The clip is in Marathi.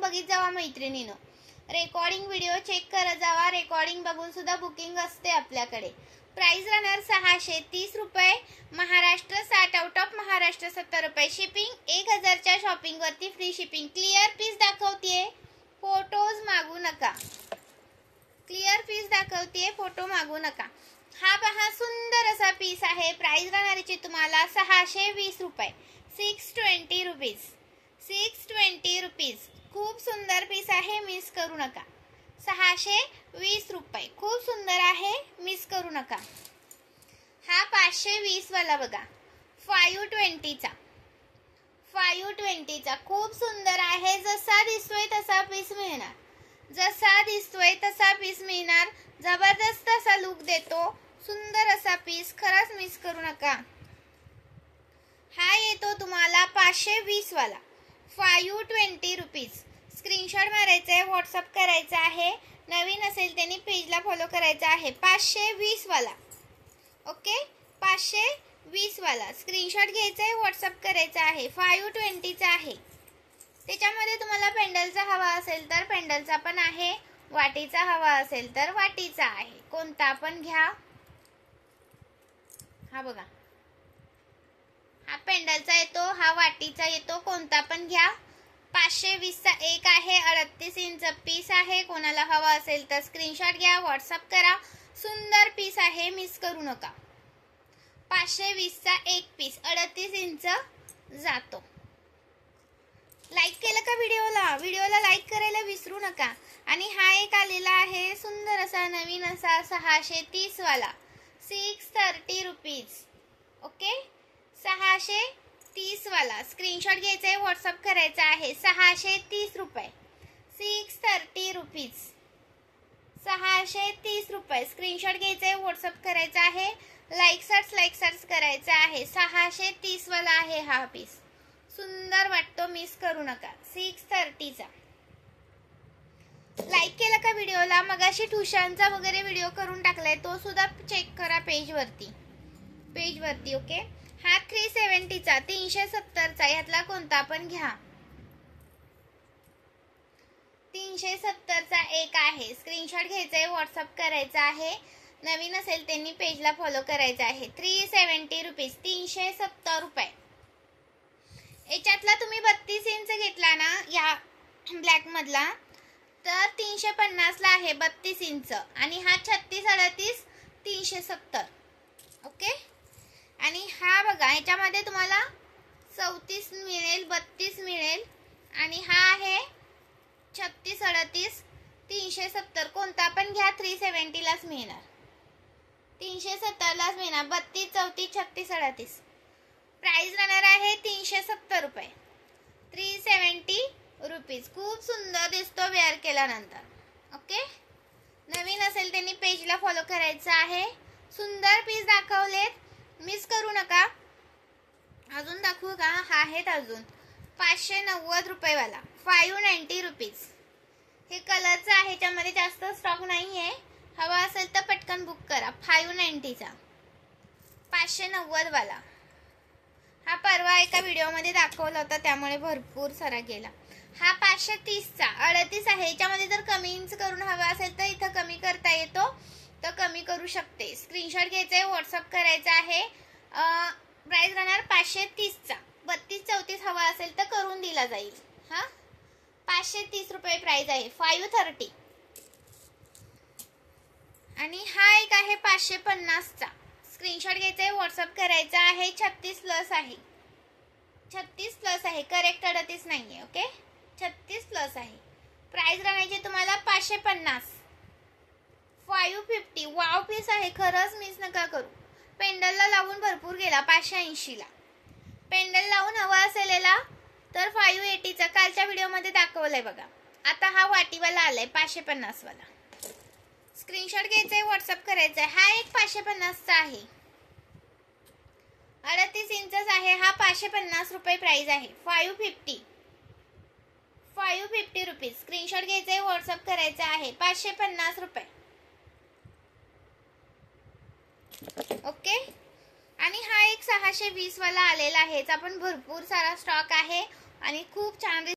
बघित जावा मैत्रिणीनो, रेकॉर्डिंग व्हिडिओ चेक करत जावा, रेकॉर्डिंग बघून सुद्धा बुकिंग असते आपल्याकडे। प्राइस राहणार 630 रुपये, महाराष्ट्र 60, आउट ऑफ महाराष्ट्र 70 रुपये, शिपिंग 1000 च्या शॉपिंग वरती फ्री शिपिंग। क्लिअर पीस दाखवतेय, फोटोज मागू नका, क्लिअर पीस दाखवतेय, फोटो मागू नका। हा पहा सुंदर असा पीस आहे, प्राइस राहणारची तुम्हाला 620 रुपये, 620 रुपीज, 620 रुपीज। खूप सुंदर पीस आहे, मिस करू नका। 620 रुपये, खूप सुंदर आहे, मिस करू नका। हा 520 वाला बघा, 520 चा, 520 चा खूप सुंदर आहे। जसा दिसतोय तसा पीस मिळणार, जसा दिसतोय तसा पीस मिळणार, जबरदस्त असा लुक देतो, सुंदर असा पीस, खरंच मिस करू नका। हा येतो तुम्हाला 520 वाला, 520 रुपीज। स्क्रीनशॉट मारायचा आहे, व्हॉट्सअप करायचा आहे, नवीन असेल त्यांनी पेजला फॉलो करायचा आहे। 520 वाला, ओके, 520 वाला स्क्रीनशॉट घ्यायचा आहे, व्हॉट्सअप करायचा आहे। 520 चा आहे, त्याच्यामध्ये तुम्हाला पेंडलचा हवा असेल तर पेंडलचा पण आहे, वाटीचा हवा असेल तर वाटीचा आहे, कोणता पण घ्या। हा बघा, हा पेंडलचा येतो, हा वाटीचा येतो, कोणता पण घ्या। 520 चा एक आहे, 38 इंच पीस आहे, कोणाला हवा असेल तर स्क्रीनशॉट घ्या, व्हॉट्सअप करा। सुंदर पीस आहे, मिस करू नका। 520 चा एक पीस, 38 इंच जातो। लाईक केलं का व्हिडिओला? व्हिडिओला लाईक करायला विसरू नका। आणि हा एक आलेला आहे सुंदर असा नवीन असा 630 वाला, 630 रुपीज, ओके, 630 वाला स्क्रीनशॉट घ्यायचा आहे, व्हॉट्सअप करायचा आहे। 630 रुपये, 630 रुपीज, 630 रुपये स्क्रीनशॉट घ्यायचा आहे, व्हॉट्सअप करायचा आहे, लाईक सर्च करायचा आहे। 630 वाला आहे हा पीस, सुंदर वाटतो, मिस करू नका। 630 चा लाईक केलं का व्हिडिओला? मगाशी ठुशांचा वगैरे व्हिडिओ करून टाकलाय, तो सुद्धा चेक करा पेज वरती, ओके। हा 370 चा, 370 चा, यातला कोणता पण घ्या। 370 चा एक आहे, स्क्रीनशॉट घ्यायचा आहे, व्हॉट्सअप करायचा आहे, नवीन असेल त्यांनी पेजला फॉलो करायचा आहे। 370 रुपीज, 370 रुपये। याच्यातला तुम्ही 32 इंच घेतला ना या ब्लॅक मधला तर 350 ला आहे 32 इंच, आणि हा 36, 38, 370, ओके। आणि हा बघा, याच्यामध्ये तुम्हाला 34 मिळेल, 32 मिळेल, आणि हा आहे 36, 38, 370, कोणता पण घ्या, 370 लाच मिळणार, 370 लाच मिळणार, 32, 34, 36, 38। प्राइस राहणार आहे 370 रुपये, 370 रुपीज। खूप सुंदर दिसतो वेअर केल्यानंतर, ओके। नवीन असेल त्यांनी पेजला फॉलो करायचं आहे। सुंदर पीस दाखवलेत, मिस करू नका। अजून दाखवू का? हा आहेत अजून 590 रुपये वाला, 590 रुपीज। हे कलरचं आहे, त्यामध्ये जास्त स्टॉक नाहीये, हवा असेल तर पटकन बुक करा। 590 चा, 590 वाला। हा परवा एका व्हिडिओमध्ये दाखवला होता, त्यामुळे भरपूर सारा गेला। हा 530 चा, 38 आहे, याच्यामध्ये जर कमी इंच करून हवा असेल तर इथं कमी करता येतो, तर कमी करू शकते। स्क्रीनशॉट घ्यायचा आहे, व्हॉट्सअप करायचा आहे। प्राइस राहणार 530 चा, 32, 34 हवा असेल तर करून दिला जाईल। हा 530 रुपये प्राइस आहे, 530। आणि हा एक आहे 550 चा, स्क्रीनशॉट घ्यायचा आहे, व्हॉट्सअप करायचा आहे। 36 प्लस आहे, 36 प्लस आहे, करेक्ट 38 नाहीये, ओके, 36 प्लस आहे। प्राइस राहण्याची तुम्हाला 550, 550। वाव पीस आहे, खरंच मिस नका करू। पेंडलला लावून भरपूर गेला, 580 ला पेंडल लावून हवा असेल तर 580 चा कालच्या व्हिडिओ मध्ये दाखवलंय बघा। आता हा वाटीवाला आलाय 550 वाला, स्क्रीनशॉट घ्यायचा आहे, व्हॉट्सअप करायचा आहे। हा एक 550 चा आहे, 38 इंचच आहे, हा 550 रुपये प्राइस आहे। 550, 550 रुपीज। स्क्रीनशॉट घ्यायचा आहे, व्हॉट्सअप करायचा आहे। 550 रुपये, ओके। आणि हा एक 620 वाला आलेला आहे, याचा पण भरपूर सारा स्टॉक आहे आणि खूप छान